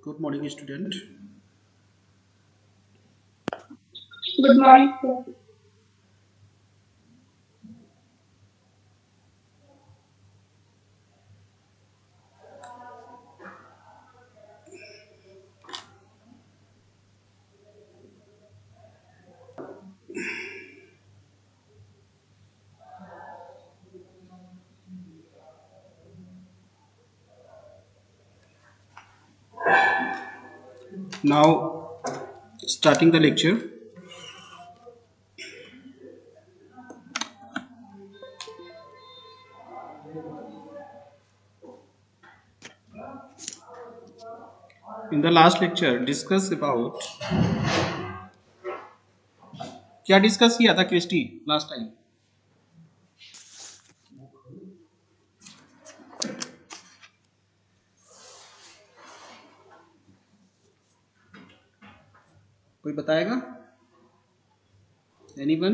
Good morning, student. Good morning, sir. Now, starting the lecture. In the last lecture, discuss about क्या discuss किया था Christy last time? कोई बताएगा? Anyone?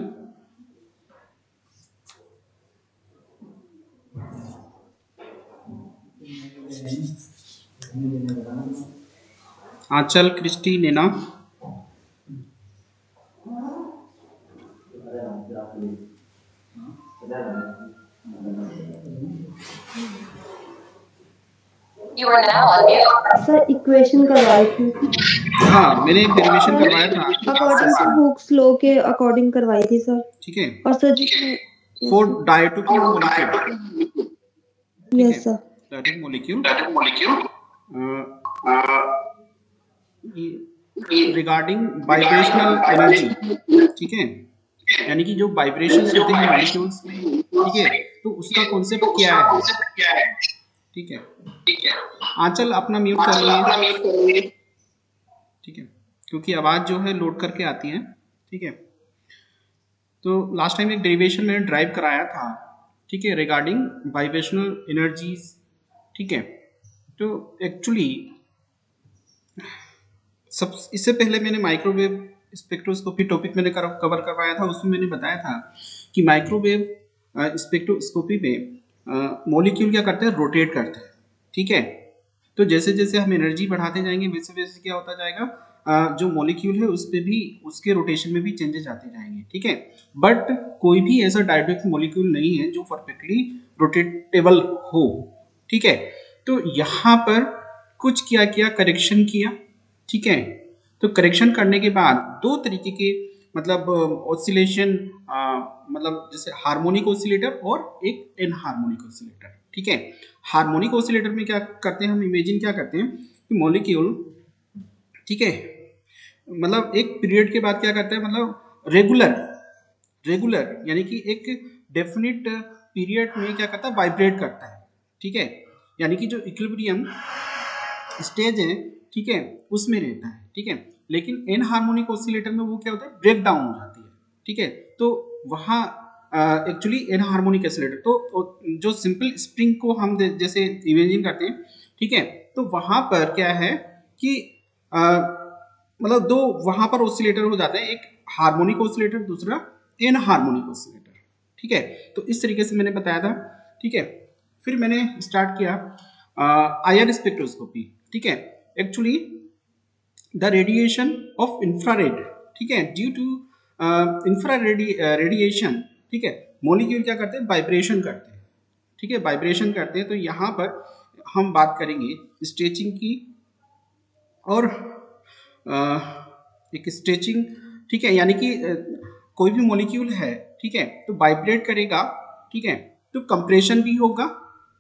Aanchal, Christy, Naina. You are now on mute. Sir equation करवाई थी हाँ, मैंने एक डेरिवेशन करवाया था अकॉर्डिंग टू हुक्स लॉ के अकॉर्डिंग करवाई थी सर। ठीक है, और सर जिसमें फॉर डायटोमिक मॉलिक्यूल. ठीक है, yes sir diatomic molecule regarding vibrational energy. ठीक है, यानी कि जो वाइब्रेशंस होते हैं मॉलिक्यूल्स में, ठीक है, तो उसका कॉन्सेप्ट क्या है. ठीक है, आंचल अपना म्यूट कर लीजिए. ठीक है, क्योंकि आवाज जो है लोड करके आती है. ठीक है, तो लास्ट टाइम एक डेरिवेशन मैंने ड्राइव कराया था. ठीक है, रिगार्डिंग वाइब्रेशनल एनर्जीज. ठीक है, तो एक्चुअली सब इससे पहले मैंने माइक्रोवेव स्पेक्ट्रोस्कोपी टॉपिक मैंने कवर करवाया था. उसमें मैंने बताया था कि माइक्रोवेव स्पेक्ट्रोस्कोपी में मॉलिक्यूल क्या करते हैं, रोटेट करते हैं. ठीक है, तो जैसे जैसे हम एनर्जी बढ़ाते जाएंगे वैसे वैसे क्या होता जाएगा, जो मॉलिक्यूल है उस पे भी उसके रोटेशन में भी चेंजेस आते जाएंगे. ठीक है, बट कोई भी ऐसा डायरेक्ट मॉलिक्यूल नहीं है जो परफेक्टली रोटेटेबल हो. ठीक है, तो यहाँ पर कुछ क्या किया, करेक्शन किया. ठीक है, तो करेक्शन करने के बाद दो तरीके के मतलब ऑसिलेशन, मतलब जैसे हार्मोनिक ऑसिलेटर और एक एनहार्मोनिक ऑसिलेटर. ठीक है, हार्मोनिक ऑसिलेटर में क्या करते हैं, हम इमेजिन क्या करते हैं कि मॉलिक्यूल, ठीक है, मतलब एक पीरियड के बाद क्या करता है, मतलब रेगुलर यानी कि एक डेफिनिट पीरियड में क्या करता है, वाइब्रेट करता है. ठीक है, यानी कि जो इक्विलिब्रियम स्टेज है, ठीक है, उसमें रहता है. ठीक है, लेकिन एन हार्मोनिक ऑसिलेटर में वो क्या होता है, ब्रेक डाउन हो जाती है. ठीक है, तो वहाँ एक्चुअली एन हार्मोनिक ऑसिलेटर, तो जो सिंपल स्प्रिंग को हम जैसे इमेजिन करते हैं. ठीक है, तो वहाँ पर क्या है कि मतलब दो वहाँ पर ऑसिलेटर हो जाते हैं, एक हार्मोनिक ऑसिलेटर, दूसरा एन हार्मोनिक ऑसिलेटर. ठीक है, तो इस तरीके से मैंने बताया था. ठीक है, फिर मैंने स्टार्ट किया आईआर स्पेक्ट्रोस्कोपी. ठीक है, actually the radiation of infrared. ठीक है, ड्यू टू रेडिएशन, ठीक है, मॉलिक्यूल क्या करते हैं, वाइब्रेशन करते हैं. ठीक है, वाइब्रेशन करते हैं. तो यहाँ पर हम बात करेंगे स्ट्रेचिंग की और एक स्ट्रेचिंग. ठीक है, यानी कि कोई भी मॉलिक्यूल है, ठीक है, तो वाइब्रेट करेगा. ठीक है, तो कंप्रेशन भी होगा.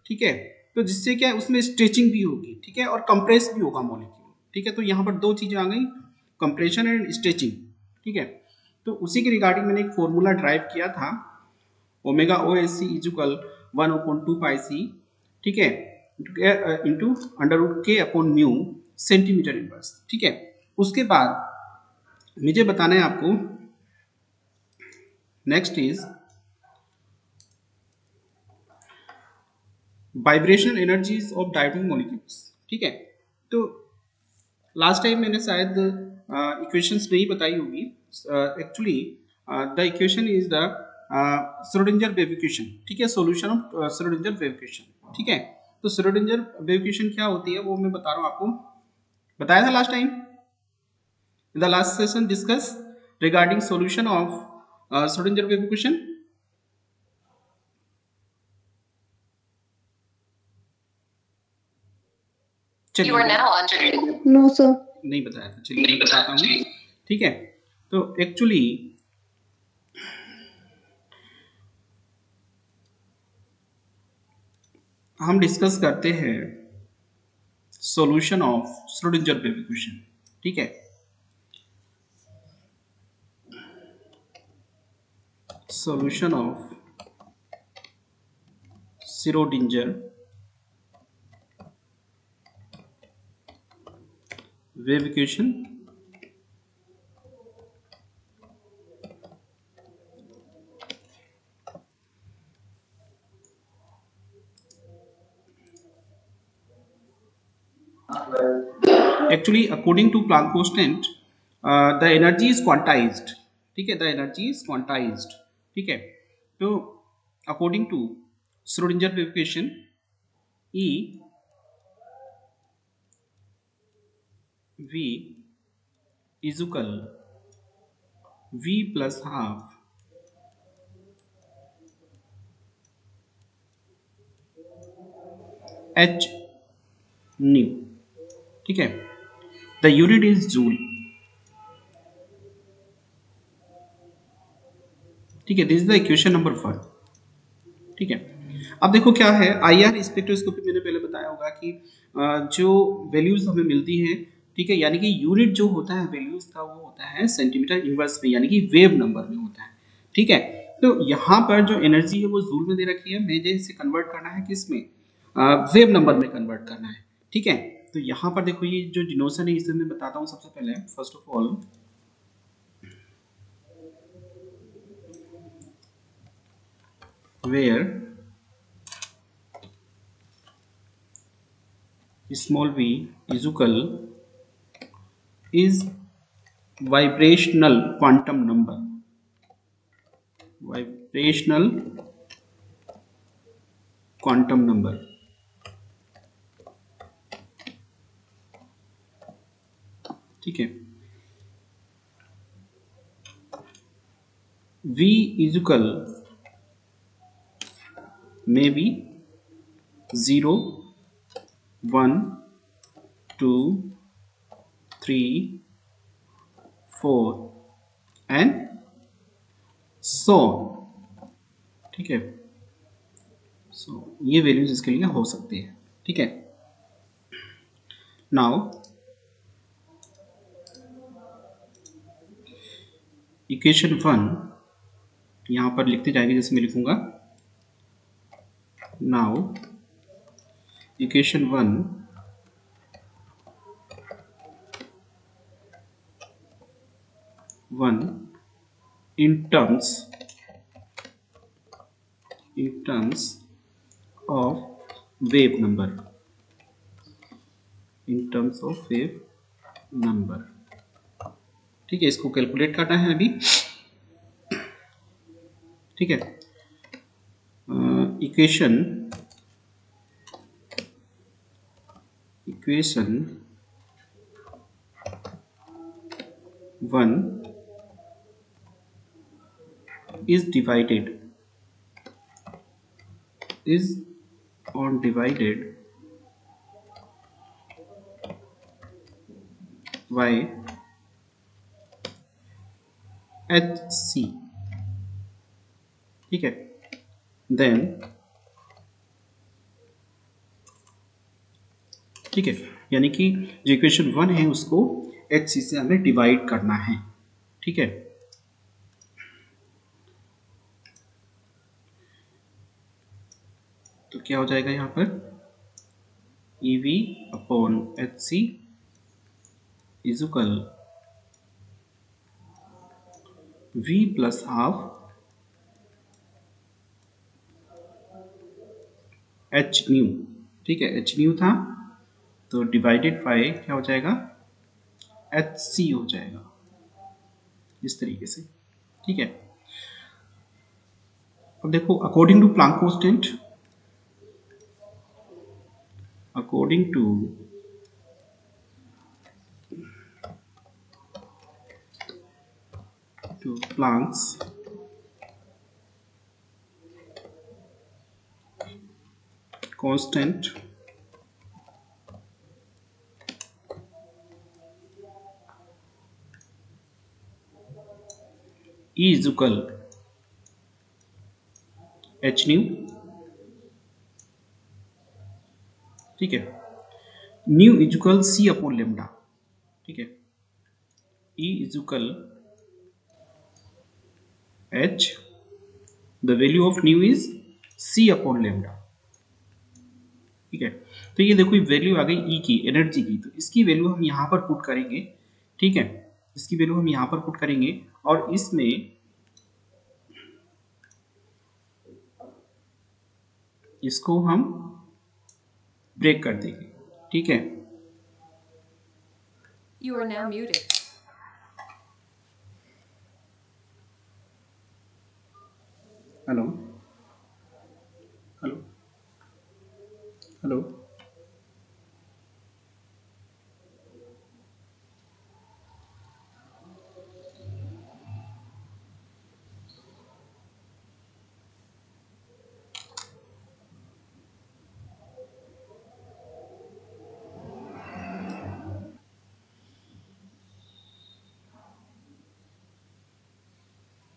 ठीक है, तो जिससे क्या है, उसमें स्ट्रेचिंग भी होगी. ठीक है, और कंप्रेस भी होगा मॉलिक्यूल. ठीक है, तो यहाँ पर दो चीजें आ गई, कंप्रेशन एंड स्ट्रेचिंग. ठीक है, तो उसी के रिगार्डिंग मैंने एक फॉर्मूला ड्राइव किया था, omega O S C is equal 1/2 pi c. ठीक है, into under root k upon mu centimetre inverse. ठीक है, उसके बाद मुझे बताना है आपको, next is vibrational energies of diatomic molecules. ठीक है, तो लास्ट टाइम मैंने शायद इक्वेशंस नहीं बताई होगी. Actually the equation is the Schrodinger wave equation. ठीक है, solution of Schrödinger wave equation. ठीक है, तो श्रोडिंगर वेव इक्वेशन क्या होती है वो मैं बता रहा हूँ आपको. बताया था last time in the last session discuss regarding solution of Schrödinger wave equation. You are चलिए now on No, sir. नहीं बताया था, चलिए मैं बताता हूँ। ठीक है, तो एक्चुअली हम डिस्कस करते हैं solution of Schrödinger wave equation. ठीक है, solution of Schrödinger wave equation actually according to Planck constant the energy is quantized। ठीक है, the energy is quantized। ठीक है, तो according to Schrodinger wave equation E V is equal V plus half H nu। ठीक है, the unit is joule। ठीक है, this is the equation number 1। ठीक है, अब देखो क्या है, आईआर स्पेक्ट्रोस्कोपी मैंने पहले बताया होगा कि जो वैल्यूज हमें मिलती है, ठीक है, यानी कि यूनिट जो होता है वैल्यूज का वो होता है सेंटीमीटर इनवर्स में, यानी कि वेव नंबर में होता है। ठीक है, तो यहाँ पर जो एनर्जी है वो जूल में दे रखी है, मुझे इसे कन्वर्ट करना है किस में, वेव नंबर में कन्वर्ट करना है। ठीक है, तो यहाँ पर देखो ये जो डिनोशन है इसे मैं बताता हूँ। सबसे पहले first of all where small v is equal is vibrational quantum number, vibrational quantum number। ठीक है, v is equal maybe 0 1 2 3 4 and so on। ठीक है, सो ये वैल्यूज इसके लिए हो सकती है। ठीक है, नाउ इक्वेशन 1 यहाँ पर लिखते जाएंगे, जैसे मैं लिखूंगा now equation 1 in terms of wave number, in terms of wave number। ठीक है, इसको कैलकुलेट करना है अभी। ठीक है, equation 1 is divided by HC। ठीक है, देन ठीक है, यानी कि जो इक्वेशन 1 है उसको HC से हमें डिवाइड करना है। ठीक है, तो क्या हो जाएगा यहाँ पर EV upon HC is equal V plus half H nu. ठीक है, H न्यू था तो डिवाइडेड बाय क्या हो जाएगा HC हो जाएगा, इस तरीके से। ठीक है, अब देखो according to Planck constant, according to to Planck's constant E is equal h nu, ठीक है, nu is equal c upon lambda, ठीक है, E is equal h, the value of nu is c upon lambda, ठीक है। तो ये देखो value आ गई E की, एनर्जी की, तो इसकी वैल्यू हम यहाँ पर पुट करेंगे, ठीक है, इसकी वैल्यू हम यहाँ पर पुट करेंगे और इसमें इसको हम ब्रेक कर देंगे, ठीक है। You are now muted. Hello hello hello,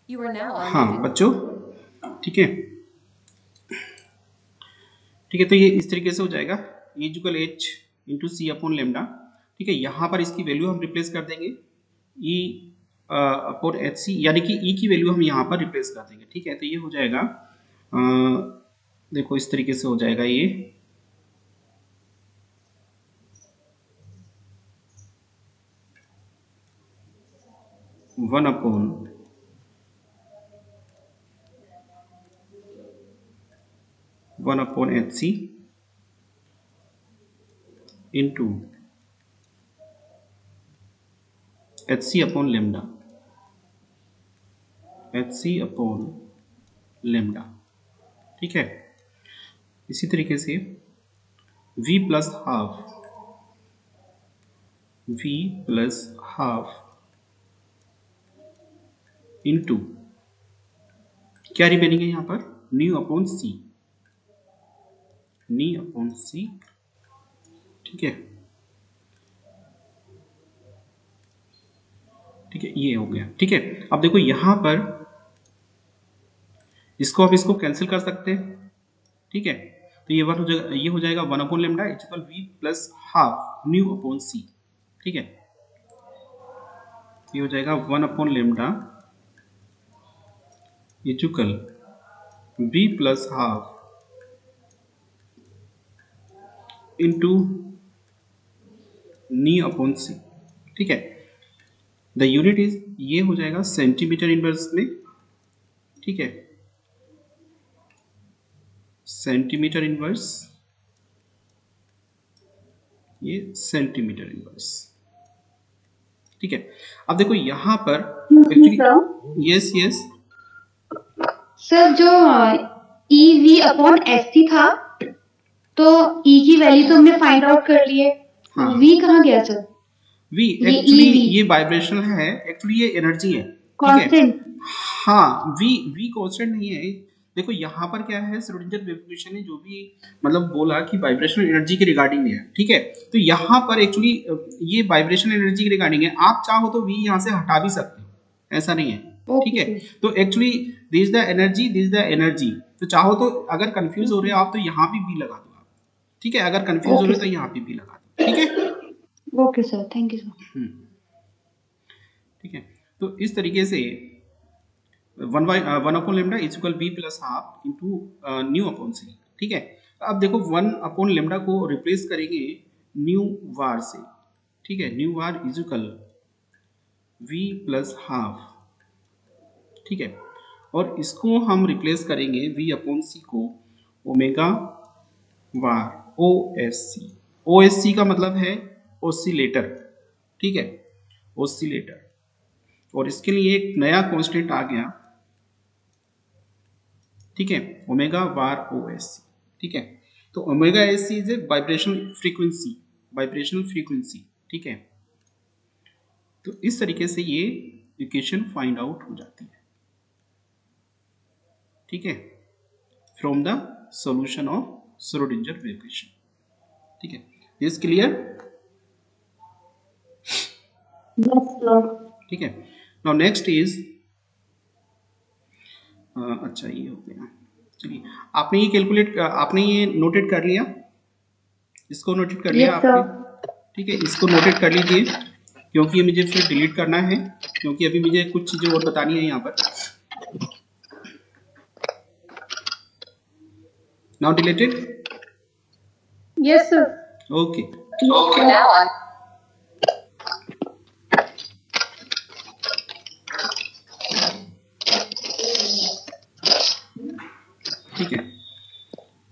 You are now हाँ unmuted. बच्चों, ठीक है, ठीक है, तो ये इस तरीके से हो जाएगा E इक्वल एच इंटू सी अपॉन लेमडा, ठीक है। यहाँ पर इसकी वैल्यू हम रिप्लेस कर देंगे E अपॉन एच सी, यानी कि E की वैल्यू हम यहाँ पर रिप्लेस कर देंगे, ठीक है। तो ये हो जाएगा देखो इस तरीके से हो जाएगा ये 1 upon HC into HC upon lambda, HC upon lambda, ठीक है। इसी तरीके से V प्लस हाफ इंटू क्या रिमेनिंग है यहाँ पर, न्यू अपॉन सी, ठीक है, ठीक है, ये हो गया, ठीक है। अब देखो यहां पर इसको आप इसको कैंसिल कर सकते हैं, ठीक है। तो ये हो जाएगा 1 upon lambda equal V plus half nu upon C, ठीक है। ये हो जाएगा 1 upon lambda equal V plus half into nu upon C, ठीक है। द यूनिट इज, ये हो जाएगा सेंटीमीटर इनवर्स में, ठीक है, सेंटीमीटर इनवर्स, ये सेंटीमीटर इनवर्स, ठीक है। अब देखो यहां पर एक्चुअली यस सर जो EV अपॉन SC था, तो E की वैल्यू तो हमने फाइंड आउट कर ली है, हाँ। V कहाँ गया सर? V एक्चुअली ये वाइब्रेशनल है, एक्चुअली ये एनर्जी है, ठीक है। हाँ, V कांस्टेंट नहीं है। देखो यहाँ पर क्या है, श्रोडिंगर वेव इक्वेशन ने जो भी मतलब बोला कि वाइब्रेशनल एनर्जी के रिगार्डिंग है, ठीक है। तो यहाँ पर एक्चुअली ये वाइब्रेशनल एनर्जी के रिगार्डिंग है, आप चाहो तो V यहाँ से हटा भी सकते हो, ऐसा नहीं है, ठीक है। तो actually this is the energy, तो चाहो तो अगर कंफ्यूज हो रहे हो आप तो यहाँ भी V लगा दो आप, ठीक है। अगर कंफ्यूज हो रहे हो तो यहाँ पे भी लगा दो, ठीक है। Okay sir, thank you sir. ठीक है, तो इस तरीके से 1 upon lambda is equal V plus half into nu upon C, ठीक है। अब देखो 1 अपॉन लेमडा को रिप्लेस करेंगे न्यू वार से, ठीक है। Nu bar is equal V plus half, ठीक है, और इसको हम रिप्लेस करेंगे V अपॉन सी को ओमेगा वार OSC का मतलब है ऑसिलेटर, ठीक है, ऑसिलेटर। और इसके लिए एक नया कांस्टेंट आ गया, ठीक है, ओमेगा वार OSC, ठीक है। तो omega SC is a vibrational frequency, ठीक है। तो इस तरीके से ये इक्वेशन फाइंड आउट हो जाती है, ठीक है, from the solution of Schrödinger wave equation, ठीक है, दिस क्लियर, यस सर। ठीक है। नाउ नेक्स्ट इज, अच्छा ये हो गया, चलिए आपने ये कैलकुलेट, आपने ये नोटेट कर लिया, इसको नोटेट कर लिया यस आपने, सर। ठीक है, इसको नोटेट कर लीजिए क्योंकि ये मुझे फिर डिलीट करना है, क्योंकि अभी मुझे कुछ चीजें और बतानी है यहाँ पर। Now deleted, yes sir. Okay, Okay, now on. ठीक है।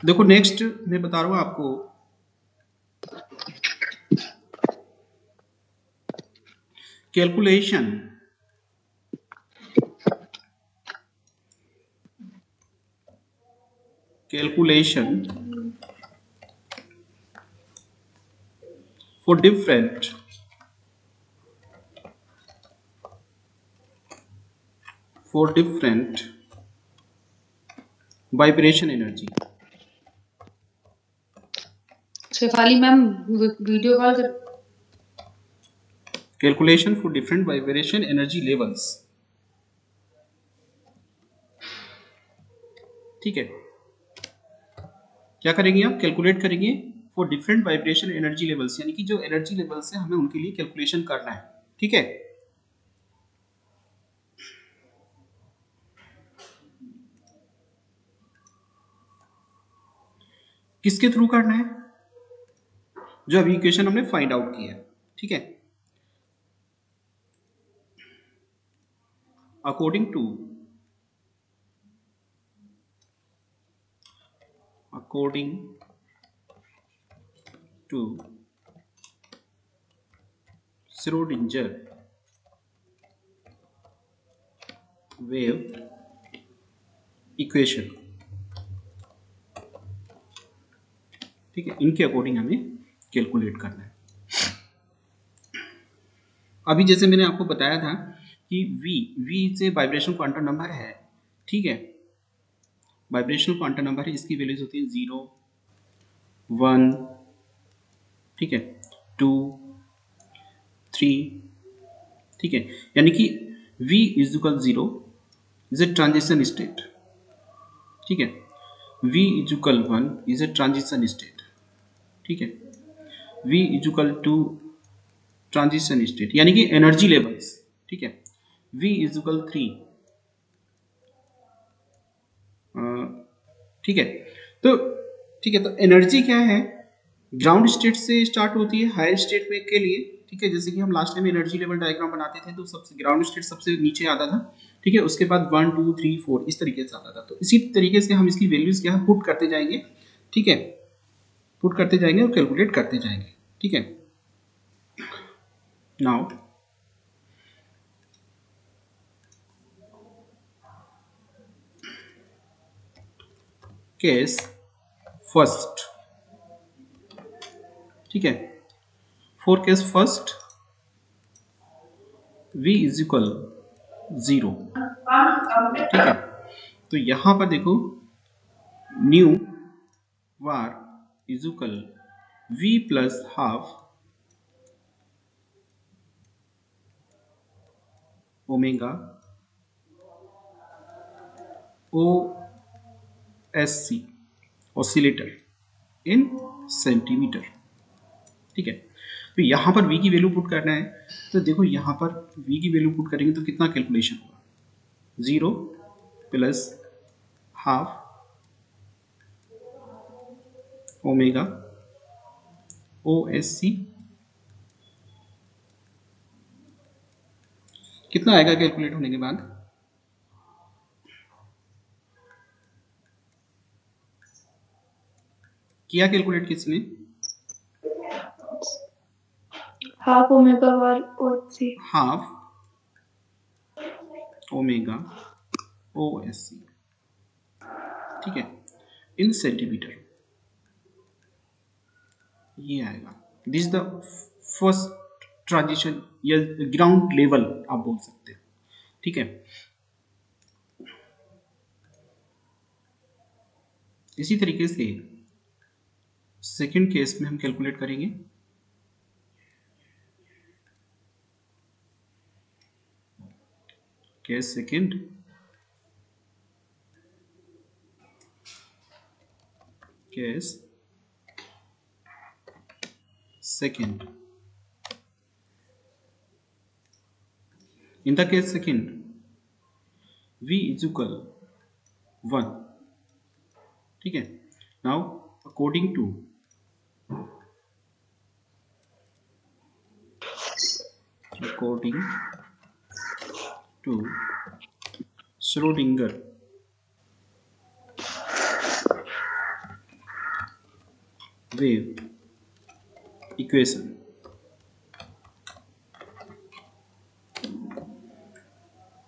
देखो नेक्स्ट मैं बता रहा हूँ आपको, calculation for different vibration energy, Shefali ma'am video call कर। calculation for different vibration energy levels, ठीक है, क्या करेंगे आप, कैलकुलेट करेंगे for different vibration energy levels, यानी कि जो एनर्जी लेवल्स है हमें उनके लिए कैलकुलेशन करना है, ठीक है। किसके थ्रू करना है, जो अभी इक्वेशन हमने फाइंड आउट की है, ठीक है, according to Schrodinger wave equation, ठीक है, इनके अकॉर्डिंग हमें कैलकुलेट करना है। अभी जैसे मैंने आपको बताया था कि v से वाइब्रेशन क्वांटम नंबर है, ठीक है, वाइब्रेशनल क्वांटम नंबर है, इसकी वैल्यूज होती है 0, 1, ठीक है, 2, 3, ठीक है, यानी कि v is equal 0 is a transition state, ठीक है, v is equal 1 is a transition state, ठीक है, v is equal two transition state यानी कि एनर्जी लेवल्स, ठीक है, v इज इक्वल 3, ठीक है, तो ठीक है, तो एनर्जी क्या है, ग्राउंड स्टेट से स्टार्ट होती है हायर स्टेट में के लिए, ठीक है, जैसे कि हम last time energy level diagram बनाते थे तो सबसे ग्राउंड स्टेट सबसे नीचे आता था, ठीक है, उसके बाद 1 2 3 4 इस तरीके से आता था, तो इसी तरीके से हम इसकी वैल्यूज क्या पुट करते जाएंगे, ठीक है, पुट करते जाएंगे और कैलकुलेट करते जाएंगे, ठीक है। नाउ केस फर्स्ट, ठीक है, for case first v is equal 0, ठीक है, तो यहां पर देखो nu bar is equal v plus half omega O S C oscillator in centimetre, ठीक है, तो यहाँ पर v की वैल्यू पुट करना है, तो देखो यहाँ पर v की वैल्यू पुट करेंगे तो कितना कैलकुलेशन होगा, 0 plus half omega O S C, कितना आएगा कैलकुलेट होने के बाद, किया कैलकुलेट किसने, हाफ ओमेगा वार और C. Half omega O S C, ठीक है, इन सेंटीमीटर, ये आएगा, दिस द फर्स्ट ट्रांजिशन या ग्राउंड लेवल आप बोल सकते हो, ठीक है। इसी तरीके से सेकंड केस में हम कैलकुलेट करेंगे। Case second, case second, in the case second v is equal 1, ठीक है। now according to Schrödinger wave equation,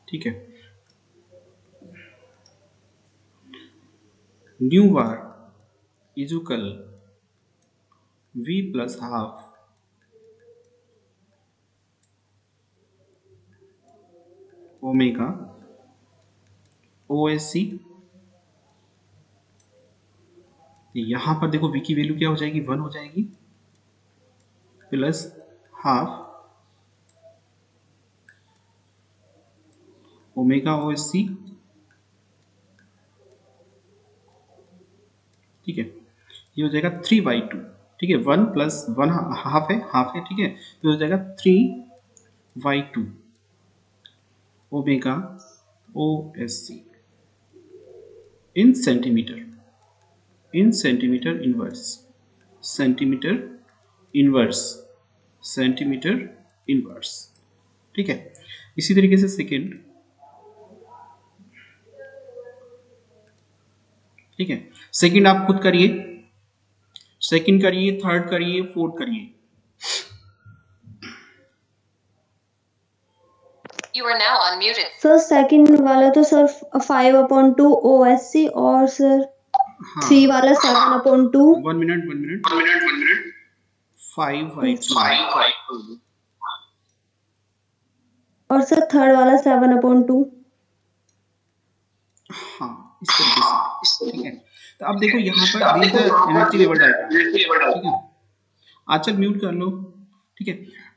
ठीक है, new bar is equal v plus half omega OSC। यहां पर देखो v की वैल्यू क्या हो जाएगी, 1 हो जाएगी, प्लस हाफ ओमेगा OSC, ठीक है। ये हो जाएगा 3/2, ठीक है। 1 प्लस 1 हाफ है, ठीक है। तो हो जाएगा 3/2 ओमेगा OSC इन सेंटीमीटर इनवर्स, ठीक है। इसी तरीके से सेकेंड, ठीक है। सेकेंड आप खुद करिए, सेकेंड करिए, थर्ड करिए, फोर्थ करिए। You are now unmuted. Sir second वाला तो सर 5/2 OSC और सर हाँ 3 वाला 7/2 1 मिनट 5/2 और सर थर्ड वाला 7/2। हाँ इस तरीके से, ठीक है। तो अब देखो यहाँ पर this the energy level diagram, ठीक है। आंचल म्यूट कर लो, ठीक है।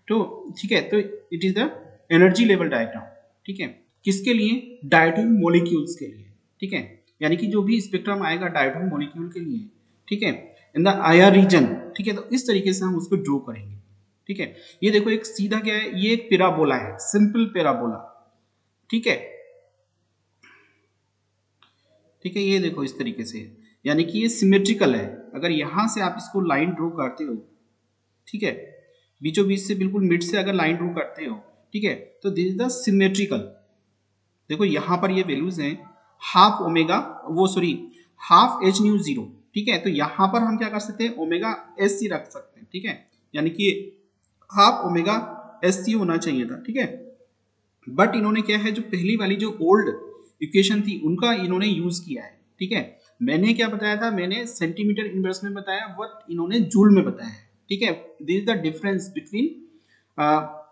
तो ठीक है, तो it is the energy level diagram, ठीक है। किसके लिए, डायटोम मॉलिक्यूल्स के लिए, ठीक है। यानी कि जो भी स्पेक्ट्रम आएगा डायटोम मॉलिक्यूल के लिए, ठीक है, इन द आईआर रीजन, ठीक है। तो इस तरीके से हम उसको ड्रॉ करेंगे, ठीक है। ये देखो एक सीधा क्या है, ये एक पैराबोला है, सिंपल पैराबोला, ठीक है, ठीक है। ये देखो इस तरीके से, यानी कि ये सिमेट्रिकल है। अगर यहां से आप इसको लाइन ड्रॉ करते हो, ठीक है, बीचों बीच से बिल्कुल मिड से अगर लाइन ड्रॉ करते हो, ठीक है, तो दिस इज द सिमेट्रिकल। देखो यहां पर ये वैल्यूज हैं, half omega half H new 0, ठीक है। तो यहां पर हम क्या कर सकते हैं, ओमेगा एस सी रख सकते हैं, ठीक है। यानी कि हाफ ओमेगा एस सी होना चाहिए था, ठीक है। बट इन्होंने क्या है, जो पहली वाली जो ओल्ड इक्वेशन थी उनका इन्होंने यूज किया है, ठीक है। मैंने क्या बताया था, मैंने सेंटीमीटर इनवर्स में बताया, बट इन्होंने जूल में बताया है, ठीक है। This is the difference between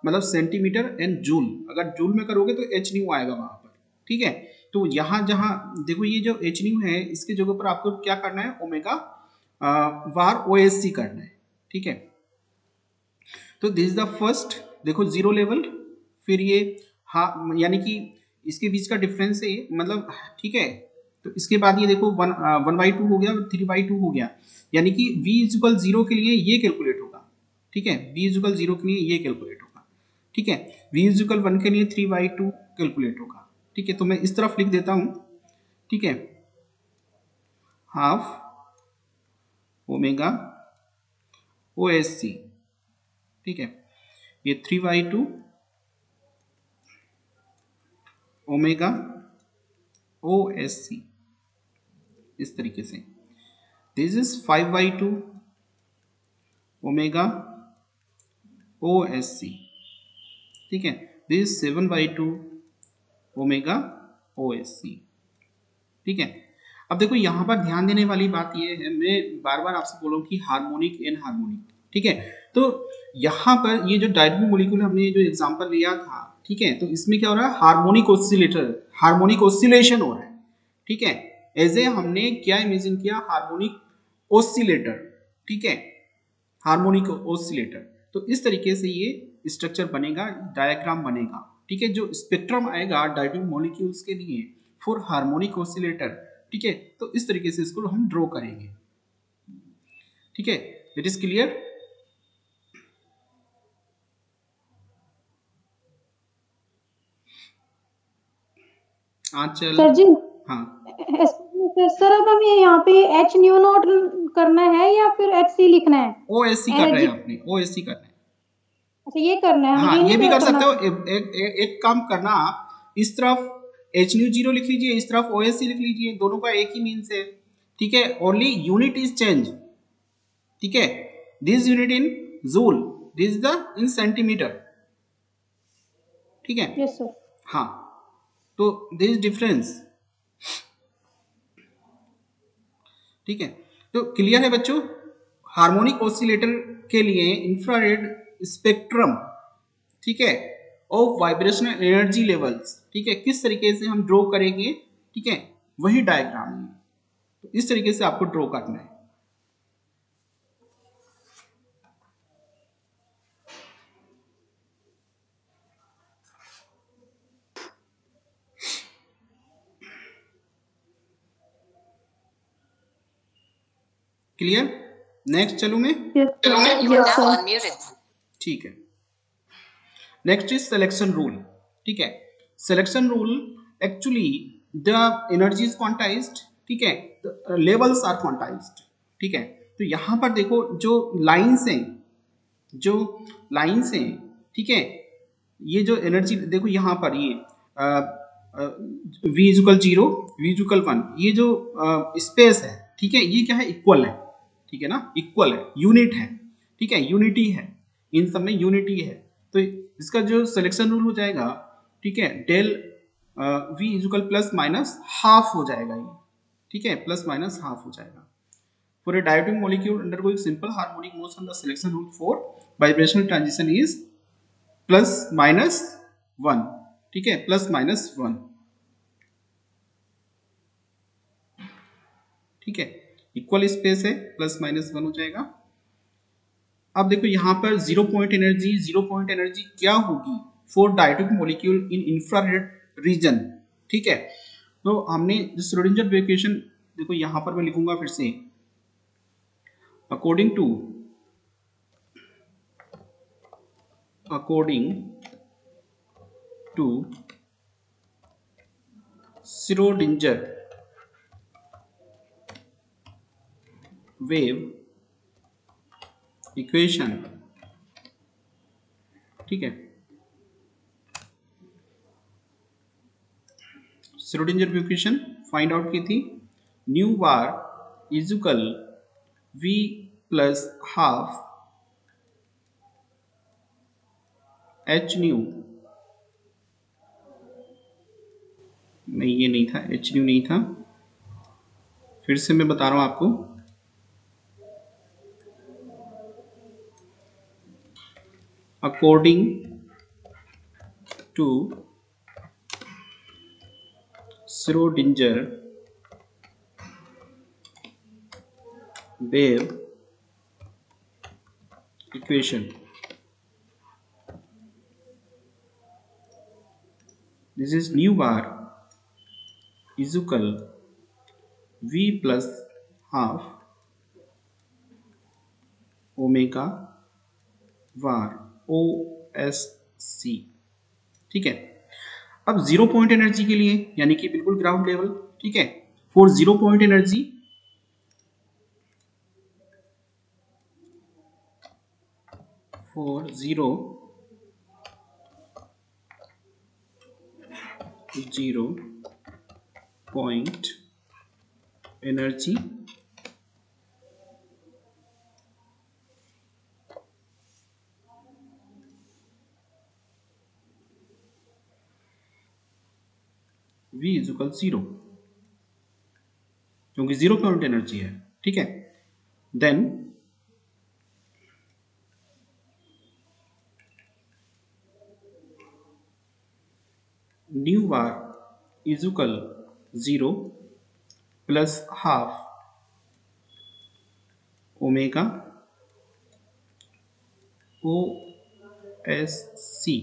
मतलब सेंटीमीटर एंड जूल। अगर जूल में करोगे तो एच न्यू आएगा वहां पर, ठीक है। तो यहाँ जहाँ देखो ये जो एच न्यू है, इसके जगह पर आपको क्या करना है, ओमेगा वार OSC करना है, ठीक है। तो दिस इज द फर्स्ट, देखो जीरो लेवल, फिर ये हाँ यानी कि इसके बीच का डिफरेंस है, मतलब ठीक है। तो इसके बाद ये देखो 1/2 हो गया, 3/2 हो गया, यानी कि v इज इक्वल 0 के लिए ये कैलकुलेट होगा, ठीक है। v इज इक्वल 0 के लिए ये कैलकुलेट होगा, ठीक है। v इज इक्वल 1 के लिए 3/2 कैलकुलेट होगा, ठीक है। तो मैं इस तरफ लिख देता हूं, ठीक है, हाफ ओमेगा OSC, ठीक है। ये 3/2 ओमेगा OSC, इस तरीके से। दिस इज 5/2 ओमेगा OSC, ठीक है। दिस इज 7/2 ओमेगा OSC, ठीक है। अब देखो यहाँ पर ध्यान देने वाली बात ये है, मैं बार बार आपसे बोलूँ कि हार्मोनिक एनहार्मोनिक, ठीक है। तो यहाँ पर ये जो डायटोमिक मॉलिक्यूल हमने जो एग्जांपल लिया था, ठीक है। तो इसमें क्या हो रहा है, हार्मोनिक ऑसिलेटर, हार्मोनिक ऑसिलेशन हो रहा है, ठीक है। एज ए हमने क्या इमेजिन किया, हार्मोनिक ऑसिलेटर, ठीक है, हार्मोनिक ऑसिलेटर। तो इस तरीके से ये स्ट्रक्चर बनेगा, डायग्राम बनेगा, ठीक है। जो स्पेक्ट्रम आएगा डायटोमिक मॉलिक्यूल्स के लिए फॉर हार्मोनिक ऑसिलेटर, ठीक है। तो इस तरीके से इसको हम ड्रॉ करेंगे, ठीक है। It is clear. Anchal, sir ji, हाँ, सर अब हमें यहाँ पे एच न्यू नोट करना है या फिर एच सी लिखना है? ओ एस सी कर रहे एनर्जी, हैं आपने, ओ एस सी कर रहे हैं। अच्छा ये करना है, हाँ, ये ये नहीं भी कर करना? सकते हो। एक काम करना आप, इस तरफ एच न्यू जीरो लिख लीजिए, इस तरफ ओ एस सी लिख लीजिए, दोनों का एक ही मीन्स है, ठीक है। ओनली यूनिट इज चेंज, ठीक है। This unit in joule, this the in centimetre, ठीक है। Yes sir. हाँ, तो दिस डिफरेंस, ठीक है। तो क्लियर है बच्चों। हार्मोनिक ऑसिलेटर के लिए इंफ्रारेड स्पेक्ट्रम, ठीक है, ऑफ वाइब्रेशनल एनर्जी लेवल्स, ठीक है, किस तरीके से हम ड्रॉ करेंगे, ठीक है, वही डायग्राम है। तो इस तरीके से आपको ड्रॉ करना है। क्लियर। नेक्स्ट चलूं मैं, You are Yes, now sir. unmuted. ठीक है। नेक्स्ट इज सिलेक्शन रूल, ठीक है। Selection rule, actually the energy is quantized, ठीक है, लेवल्स आर क्वांटाइज्ड, ठीक है। तो यहां पर देखो जो लाइंस हैं, जो लाइंस हैं, ठीक है, ये जो एनर्जी देखो यहाँ पर ये v इक्वल 0, v इक्वल 1, ये जो स्पेस है, ठीक है, ये क्या है, इक्वल है, ठीक है ना, इक्वल है, यूनिट है, ठीक है, यूनिटी है, इन सब में यूनिटी है। तो इसका जो सिलेक्शन रूल हो जाएगा, ठीक है, del v equal plus minus half हो जाएगा ये, ठीक है, प्लस माइनस हाफ हो जाएगा। For a diatomic molecule undergoing simple harmonic motion, the selection rule for vibrational transition is plus minus 1, ठीक है, प्लस माइनस 1, ठीक है, इक्वल स्पेस है, प्लस माइनस 1 हो जाएगा। अब देखो यहाँ पर zero point energy, zero point energy क्या होगी for diatomic molecule in infrared reason, ठीक है। तो हमने जो श्रोडिंगर इक्वेशन, देखो यहाँ पर मैं लिखूंगा फिर से, according to Schrödinger wave equation, ठीक है, श्रोडिंगर इक्वेशन फाइंड आउट की थी, new bar is equal v plus half h new, नहीं ये नहीं था, h न्यू नहीं था, फिर से मैं बता रहा हूं आपको, according to Schrodinger wave equation, this is nu bar is equal v plus half omega var OSC, ठीक है। अब जीरो पॉइंट एनर्जी के लिए, यानी कि बिल्कुल ग्राउंड लेवल, ठीक है, for zero point energy, for zero point energy, v is equal 0, क्योंकि जीरो पॉइंट एनर्जी है, ठीक है। Then nu bar is equal 0 plus half omega O S C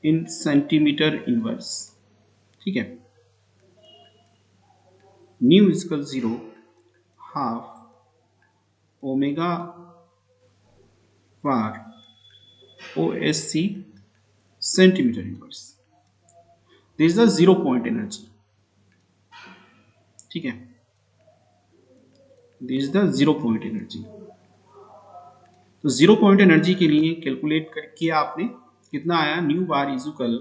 in centimetre inverse. ठीक है, nu is equal 0 half omega bar O S C centimetre inverse. This is the 0 point energy. ठीक है, this is the 0 point energy. तो 0 point energy के लिए calculate किया आपने, कितना आया, nu bar is equal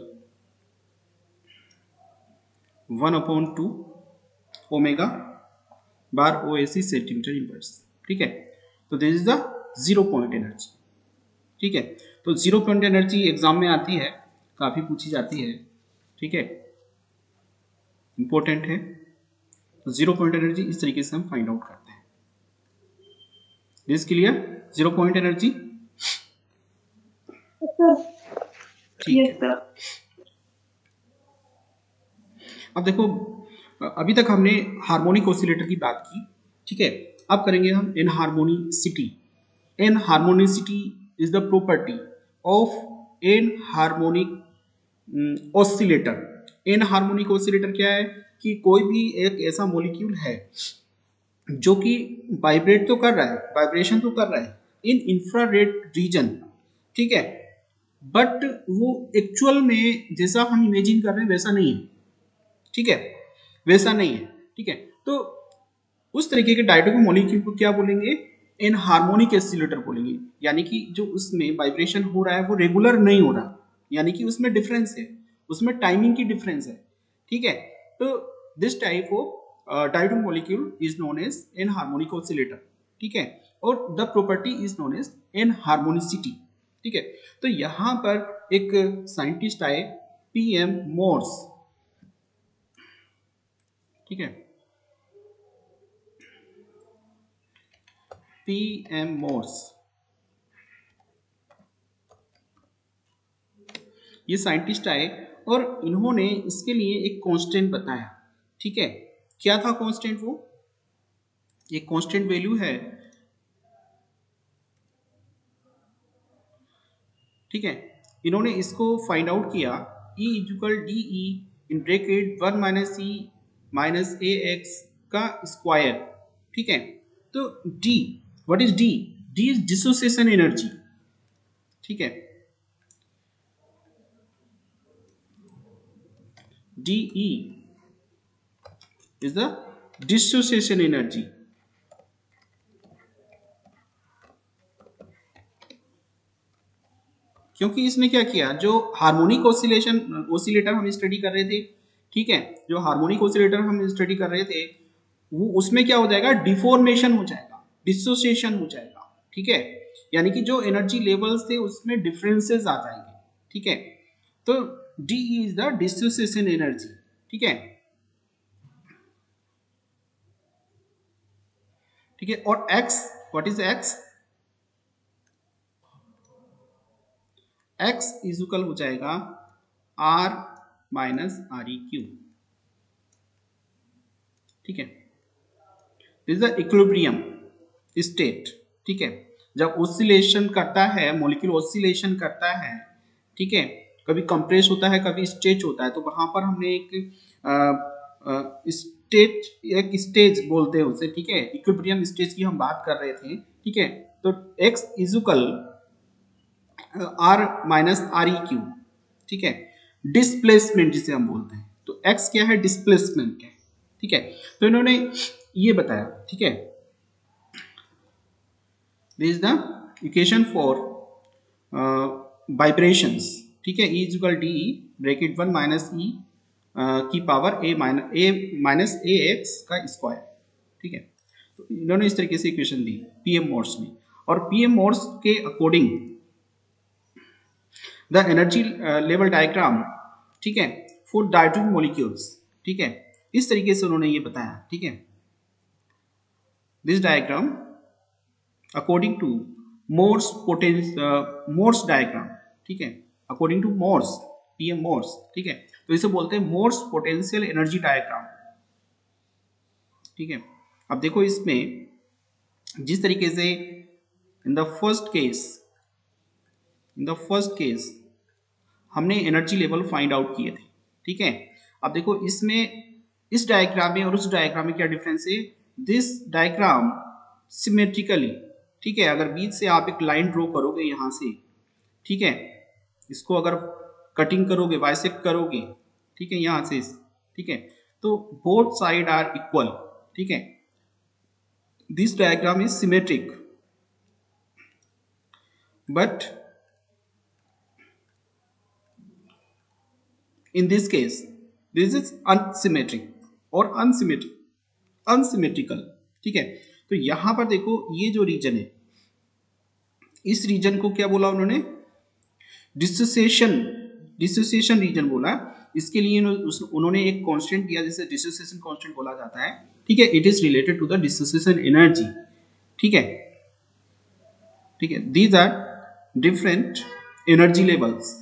1/2 omega bar O S C centimetre inverse. ठीक है, तो this is the 0 point energy. ठीक है, तो 0 पॉइंट एनर्जी एग्जाम में आती है, काफी पूछी जाती है। ठीक है, इंपॉर्टेंट है। तो 0 पॉइंट एनर्जी इस तरीके से हम फाइंड आउट करते हैं। This clear? 0 point energy. Sir ठीक यस है, सर। अब देखो, अभी तक हमने हार्मोनिक ऑसिलेटर की बात की। ठीक है, अब करेंगे हम anharmonicity. Anharmonicity is the property of anharmonic oscillator. Anharmonic oscillator क्या है कि कोई भी एक ऐसा मॉलिक्यूल है जो कि वाइब्रेट तो कर रहा है, वाइब्रेशन तो कर रहा है इन इंफ्रारेड रीजन। ठीक है, बट वो एक्चुअल में जैसा हम इमेजिन कर रहे हैं वैसा नहीं है। ठीक है, वैसा नहीं है। ठीक है, तो उस तरीके के डायटोमिक मॉलिक्यूल को क्या बोलेंगे, एनहार्मोनिक ऑसिलेटर बोलेंगे। यानी कि जो उसमें वाइब्रेशन हो रहा है वो रेगुलर नहीं हो रहा, यानी कि उसमें डिफरेंस है, उसमें टाइमिंग की डिफरेंस है। ठीक है, तो this type of diatomic molecule is known as anharmonic oscillator. ठीक है, और the property is known as anharmonicity. ठीक है, तो यहां पर एक साइंटिस्ट आए, पीएम मोर्स। ठीक है, पीएम मोर्स, ये साइंटिस्ट आए और इन्होंने इसके लिए एक कांस्टेंट बताया। ठीक है, क्या था कांस्टेंट? वो एक कांस्टेंट वैल्यू है। ठीक है, इन्होंने इसको फाइंड आउट किया, E equal D E in bracket 1 minus E minus A X का स्क्वायर। ठीक है, तो D, what is D? D is dissociation energy. ठीक है, DE is the dissociation energy। क्योंकि इसने क्या किया, जो हार्मोनिक ऑसिलेटर हम स्टडी कर रहे थे, ठीक है, जो हार्मोनिक ऑसिलेटर हम स्टडी कर रहे थे वो उसमें क्या हो जाएगा, डिफॉर्मेशन हो जाएगा, डिसोसिएशन हो जाएगा। ठीक है, यानी कि जो एनर्जी लेवल्स थे उसमें डिफरेंसेस आ जाएंगे। ठीक है, तो D is the dissociation energy. ठीक है, ठीक है, और x, what is x? x is equal हो जाएगा r minus R E Q. ठीक है, this is the equilibrium state. ठीक है, जब ऑसिलेशन करता है मॉलिक्यूल, ऑसिलेशन करता है, ठीक है, कभी कंप्रेस होता है कभी स्ट्रेच होता है, तो वहां पर हमने एक स्टेज, एक स्टेज बोलते हैं उसे। ठीक है, इक्विलिब्रियम स्टेज की हम बात कर रहे थे। ठीक है, तो x is equal R minus R E Q. ठीक है, डिस्प्लेसमेंट जिसे हम बोलते हैं, तो x क्या है, डिस्प्लेसमेंट है। ठीक है, तो इन्होंने ये बताया। ठीक है, this is the equation for vibrations. ठीक है, E is equal D E bracket 1 minus E की power A minus A X का स्क्वायर। ठीक है, तो इन्होंने इस तरीके से इक्वेशन दी पीएम मोर्स ने, और पीएम मोर्स के according the energy level diagram, ठीक है, फॉर डायटोमिक मॉलिक्यूल्स। ठीक है, इस तरीके से उन्होंने ये बताया। ठीक है, this diagram according to Morse Morse diagram. ठीक है, according to Morse, PM Morse. ठीक है, तो इसे बोलते हैं मोर्स पोटेंशियल एनर्जी डायग्राम। ठीक है, अब देखो इसमें जिस तरीके से इन द फर्स्ट केस हमने एनर्जी लेवल फाइंड आउट किए थे। ठीक है, अब देखो इसमें इस डायग्राम में और उस डायग्राम में क्या डिफरेंस है। दिस डायग्राम सिमेट्रिकली, ठीक है, अगर बीच से आप एक लाइन ड्रॉ करोगे यहां से, ठीक है, इसको अगर कटिंग करोगे, बाइसेक्ट करोगे, ठीक है, यहां से, ठीक है, तो बोथ साइड आर इक्वल। ठीक है, this diagram is symmetric but in this case this is unsymmetric और unsymmetrical। ठीक है, तो यहां पर देखो ये जो रीजन है, इस रीजन को क्या बोला उन्होंने, डिसोसिएशन रीजन बोला। इसके लिए उन्होंने एक कांस्टेंट दिया जिसे डिसोसिएशन कांस्टेंट बोला जाता है। ठीक है, it is related to the dissociation energy. ठीक है, ठीक है, these are different energy levels.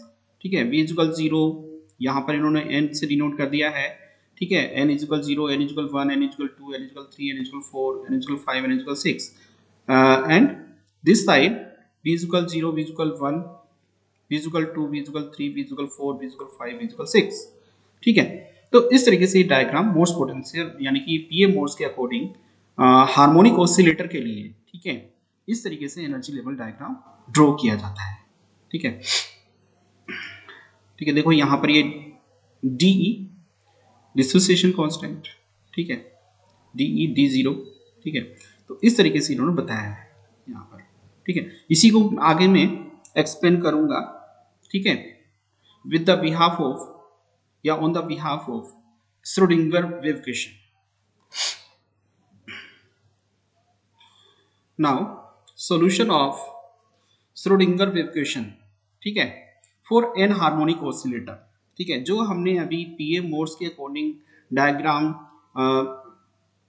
ठीक है, V इक्वल 0, यहाँ पर इन्होंने n से डिनोट कर दिया है। ठीक है, n equal 0, n equal 1, n equal 2, n equal 3, n equal 4, n equal 5, n equal 6, and this side V equal 0, V equal 1, V equal 2, V equal 3, V equal 4, V equal 5, V equal 6। ठीक है, तो इस तरीके से diagram Morse potential यानी कि PM Morse के according harmonic oscillator के लिए, ठीक है, इस तरीके से एनर्जी लेवल डायग्राम ड्रॉ किया जाता है। ठीक है, ठीक है, देखो यहाँ पर ये DE डिसोसिएशन कांस्टेंट, ठीक है, DE D0। ठीक है, तो इस तरीके से इन्होंने बताया है यहाँ पर। ठीक है, इसी को आगे मैं एक्सप्लेन करूंगा। ठीक है, विद द बिहाफ ऑफ या on the behalf of Schrödinger wave equation. Now solution of Schrödinger wave equation, ठीक है, फॉर एन हार्मोनिक ऑसिलेटर। ठीक है, जो हमने अभी पीएम मोड्स के अकॉर्डिंग डायग्राम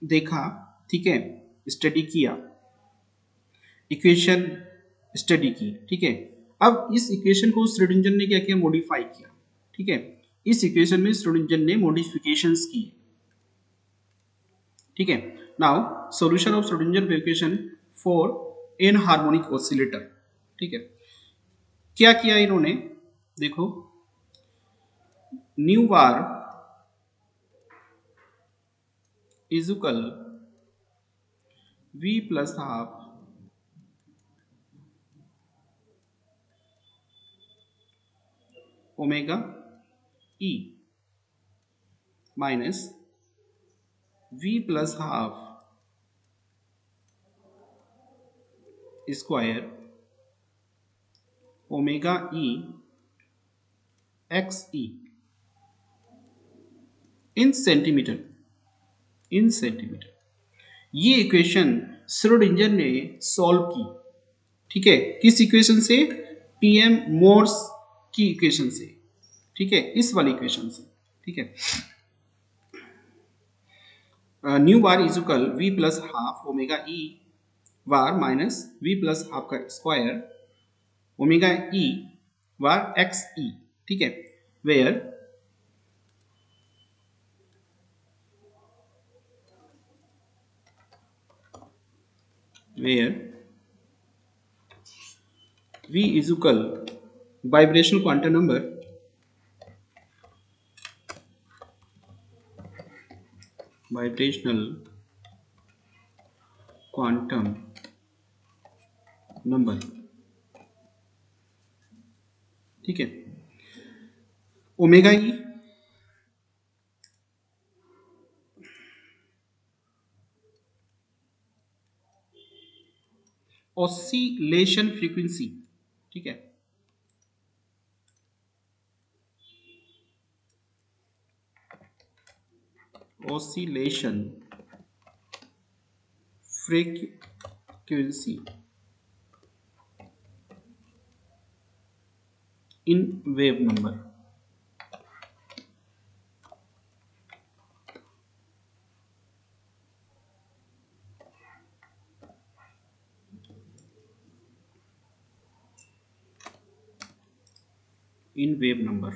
देखा, ठीक है, स्टडी किया, इक्वेशन स्टडी की। ठीक है, अब इस इक्वेशन को श्रोडिंगर ने क्या किया, मॉडिफाई किया। ठीक है, इस इक्वेशन में श्रोडिंगर ने मॉडिफिकेशंस किए। ठीक है, now solution of Schrödinger wave equation for an harmonic oscillator. ठीक है, क्या किया इन्होंने, देखो nu bar is equal V plus half omega E minus V plus half square omega E XE in centimetre. ये इक्वेशन श्रोडिंगर ने solve की। ठीक है, किस इक्वेशन से, पीएम मोर्स की इक्वेशन से। ठीक है, इस वाली इक्वेशन से। ठीक है, new bar is equal V plus half omega E bar minus V plus half का स्क्वायर ओमेगा E बार XE। ठीक है, where V is equal vibrational quantum number ठीक है, ओमेगा E ऑसिलेशन फ्रीक्वेंसी। ठीक है, oscillation frequency in wave number. In wave number.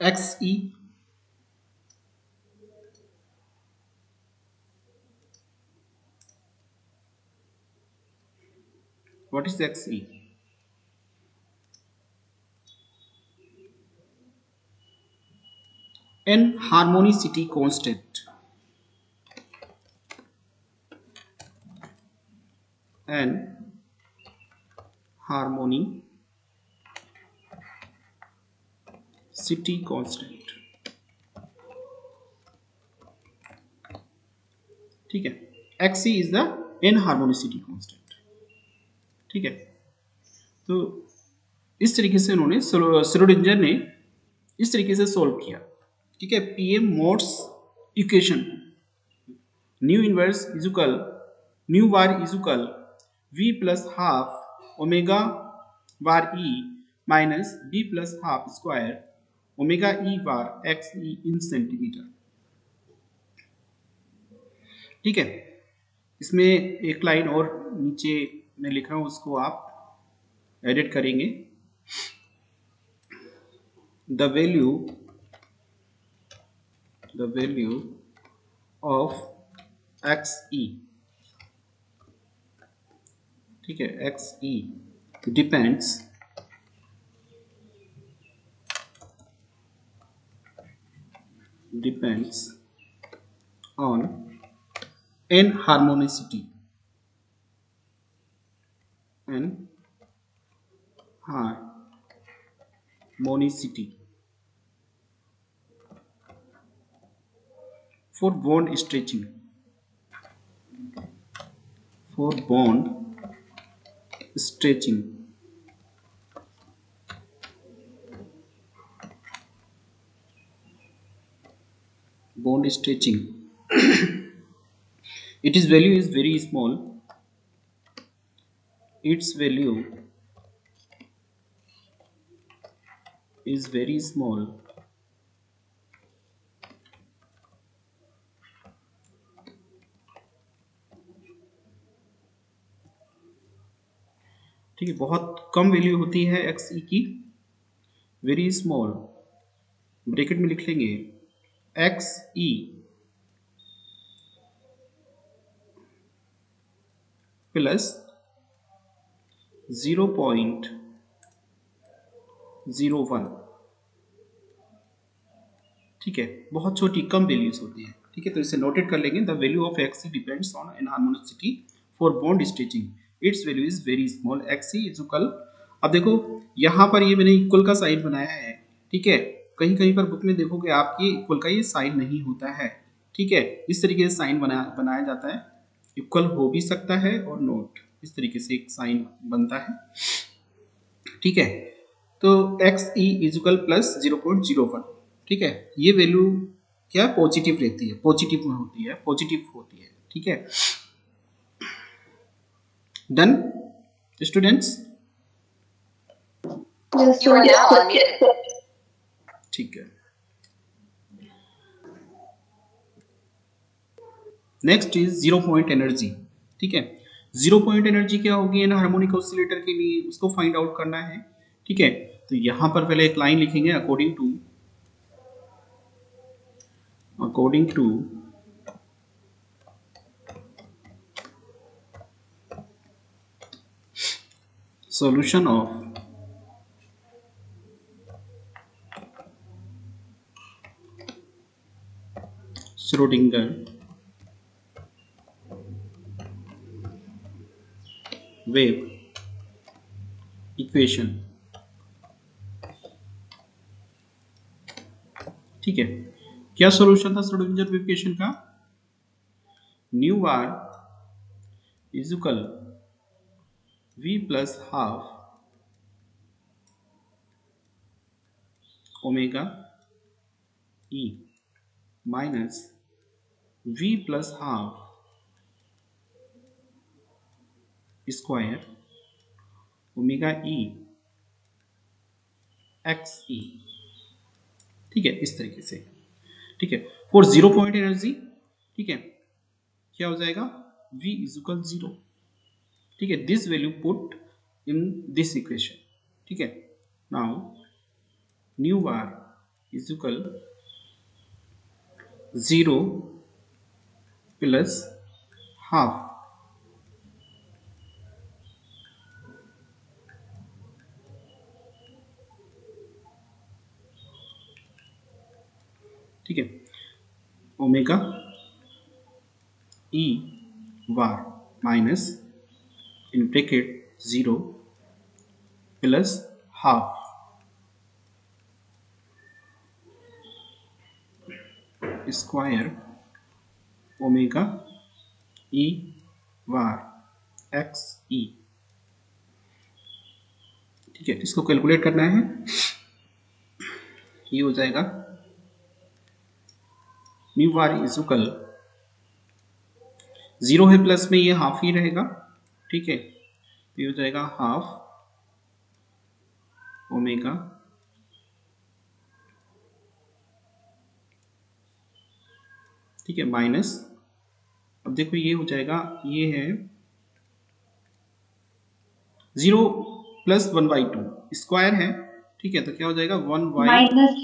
XE what is XE? N harmonicity constant. N harmonicity constant. ठीक है, XE is the N harmonicity constant. ठीक है, तो इस तरीके से उन्होंने श्रोडिंगर ने इस तरीके से सोल्व किया. ठीक है, PM modes equation new inverse is equal new bar is equal v plus half omega bar e minus b plus half square omega e bar x e in centimetre. ठीक है, इसमें एक लाइन और नीचे मैं लिख रहा हूं, उसको आप एडिट करेंगे. The value of XE. ठीक है, XE depends on N harmonicity. For bond stretching. Bond stretching. Its value is very small. Its value is very small. ठीक है, बहुत कम वैल्यू होती है XE की. वेरी स्मॉल, ब्रैकेट में लिख लेंगे XE प्लस 0.01. ठीक है, बहुत छोटी कम वैल्यूज होती है. ठीक है, तो इसे नोटेट कर लेंगे. The value of XE depends on an harmonicity for bond stretching. It's value is very small. XE is equal, अब देखो यहाँ पर ये मैंने इक्वल का साइन बनाया है. ठीक है, कहीं कहीं पर बुक में देखोगे आपकी इक्वल का ये साइन नहीं होता है. ठीक है, इस तरीके से साइन बनाया जाता है. इक्वल हो भी सकता है और नोट, इस तरीके से एक साइन बनता है. ठीक है, तो XE इज इक्वल प्लस 0.01. ठीक है, ये वैल्यू क्या पॉजिटिव रहती है, पॉजिटिव होती है. ठीक है, done students? Yes, You are sir. now unmuted. ठीक है, नेक्स्ट इज 0 पॉइंट एनर्जी. ठीक है, 0 पॉइंट एनर्जी क्या होगी एन हार्मोनिक ऑसिलेटर के लिए, उसको फाइंड आउट करना है. ठीक है, तो यहां पर पहले एक लाइन लिखेंगे. According to solution of Schrödinger wave equation. ठीक है, क्या सॉल्यूशन था श्रोडिंगर वेव इक्वेशन का? Nu R is equal v plus half omega e minus v plus half square omega e XE. ठीक है, इस तरीके से. ठीक है, फॉर 0 पॉइंट एनर्जी. ठीक है, क्या हो जाएगा? v is equal 0. ठीक है, this value put in this equation. ठीक है, now nu bar is equal 0 plus half. ठीक है, omega E bar minus in bracket 0 plus half square omega E bar X E. ठीक है, इसको कैलकुलेट करना है। ये हो जाएगा म्यू वार इज इक्वल 0 है प्लस में ये हाफ ही रहेगा। ठीक है, ये हो जाएगा हाफ ओमेगा ठीक है माइनस, अब देखो ये हो जाएगा, ये है 0 प्लस 1/2 स्क्वायर है। ठीक है, तो क्या हो जाएगा 1/4।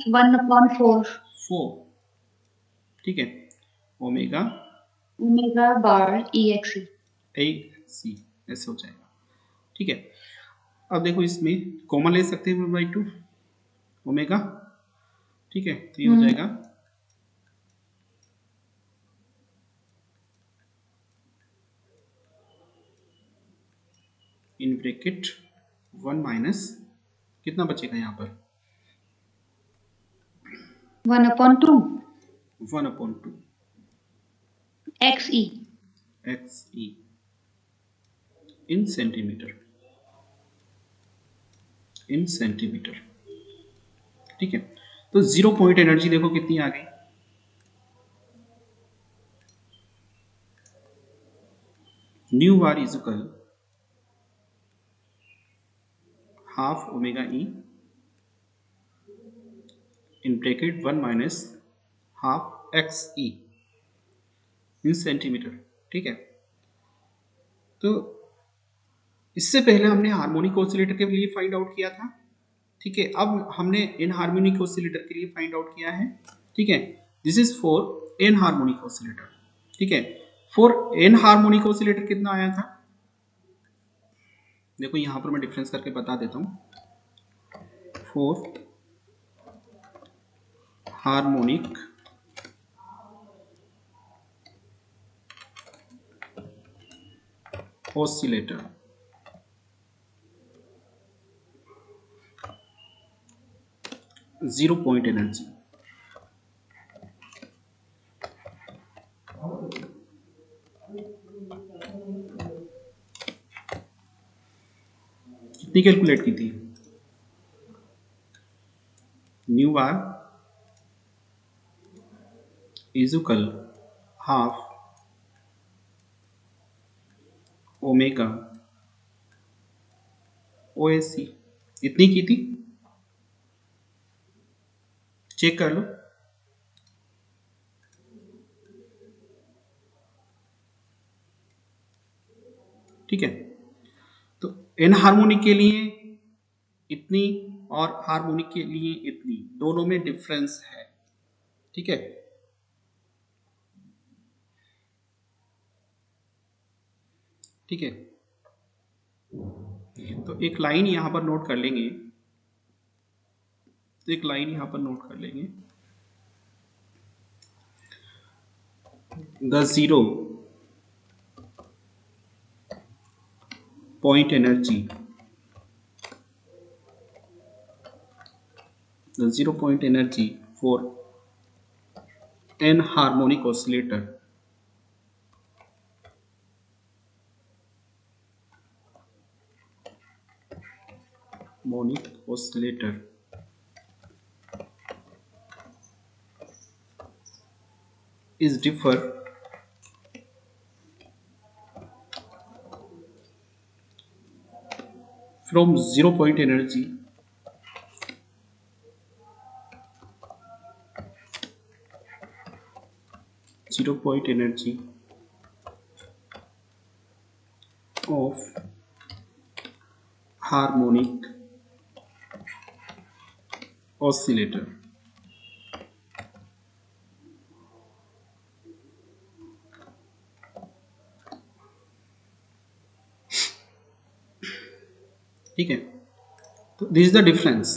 -1/4 ठीक है, ओमेगा ओमेगा बार EXE। सी ऐसे हो जाएगा। ठीक है, अब देखो इसमें कॉमन ले सकते हैं 1/2 ओमेगा। ठीक है, तो ये हो जाएगा इन ब्रैकेट 1 माइनस कितना बचेगा यहाँ पर 1/2 1/2 XE। XE in centimetre. ठीक है, तो 0 पॉइंट एनर्जी देखो कितनी आ गई। New bar is equal half omega E in bracket 1 minus half x E in centimetre. ठीक है, तो इससे पहले हमने हार्मोनिक ऑसिलेटर के लिए फाइंड आउट किया था। ठीक है, अब हमने इन हार्मोनिक ऑसिलेटर के लिए फाइंड आउट किया है। ठीक है, this is for an harmonic oscillator. ठीक है, फॉर एन हार्मोनिक ऑसिलेटर कितना आया था, देखो यहां पर मैं डिफरेंस करके बता देता हूं। For harmonic oscillator zero point energy कितनी कैलकुलेट की थी, new bar is equal half omega OSC इतनी की थी, चेक कर लो। ठीक है, तो एन हार्मोनिक के लिए इतनी और हार्मोनिक के लिए इतनी, दोनों में डिफरेंस है। ठीक है, ठीक है, तो एक लाइन यहां पर नोट कर लेंगे, the zero point energy, the 0 point energy for an harmonic oscillator is differ from 0 point energy of harmonic oscillator। ठीक है, तो दिस इज द डिफरेंस।